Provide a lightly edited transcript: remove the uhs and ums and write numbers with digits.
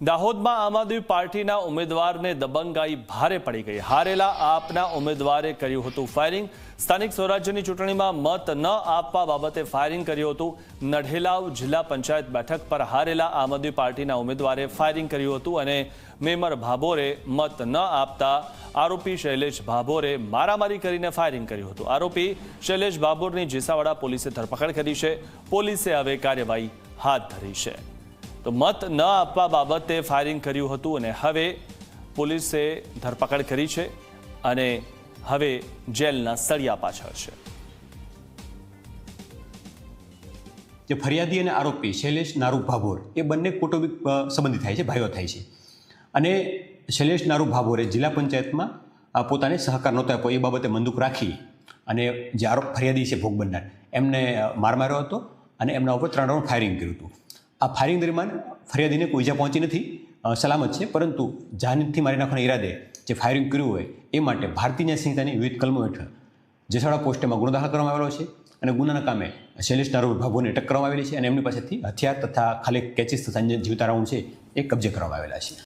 દાહોદમાં આમ આદમી પાર્ટીના ઉમેદવારને દબંગાઈ ભારે પડી ગઈ। હારેલા આપના ઉમેદવારે કર્યું હતું ફાયરિંગ। સ્થાનિક સ્વરાજ્યની ચૂંટણીમાં મત ન આપવા બાબતે ફાયરિંગ કર્યું હતું। નઢેલાવ જિલ્લા પંચાયત બેઠક પર હારેલા આમ આદમી પાર્ટીના ઉમેદવારે ફાયરિંગ કર્યું હતું અને મેમર ભાભોરે મત ન આપતા આરોપી શૈલેષ ભાભોરે મારામારી કરીને ફાયરિંગ કર્યું હતું। આરોપી શૈલેષ ભાભોરની જેસાવાડા પોલીસે ધરપકડ કરી છે। પોલીસે હવે કાર્યવાહી હાથ ધરી છે। તો મત ન આપવા બાબતે ફાયરિંગ કર્યું હતું અને હવે પોલીસે ધરપકડ કરી છે અને હવે જેલના સળિયા પાછળ છે। જે ફરિયાદી અને આરોપી શૈલેષ નારુ ભાભોર એ બંને કૌટુંબિક સંબંધી થાય છે, ભાઈઓ થાય છે અને શૈલેષ નારુ ભાભોરે જિલ્લા પંચાયતમાં પોતાને સહકાર નહોતો આપ્યો એ બાબતે બંદૂક રાખી અને જે ફરિયાદી છે ભોગ બનનાર એમને માર માર્યો હતો અને એમના ઉપર 3 રાઉન્ડ ફાયરિંગ કર્યું હતું। આ ફાયરિંગ દરમિયાન ફરિયાદીને કોઈ ઈજા પહોંચી નથી, સલામત છે, પરંતુ જાનથી મારી નાખવાના ઈરાદે જે ફાયરિંગ કર્યું હોય એ માટે ભારતીય ન્યાય સંહિતાની વિવિધ કલમો હેઠળ જેસાવાડા પોસ્ટેમાં ગુનો દાખલ કરવામાં આવેલો છે અને ગુનાના કામે શૈલેષ નારુ ભાભોરને અટક કરવામાં આવેલી છે અને એમની પાસેથી હથિયાર તથા ખાલી કેચીસ તથા જીવતા રાઉન્ડ છે એ કબજે કરવામાં આવેલા છે।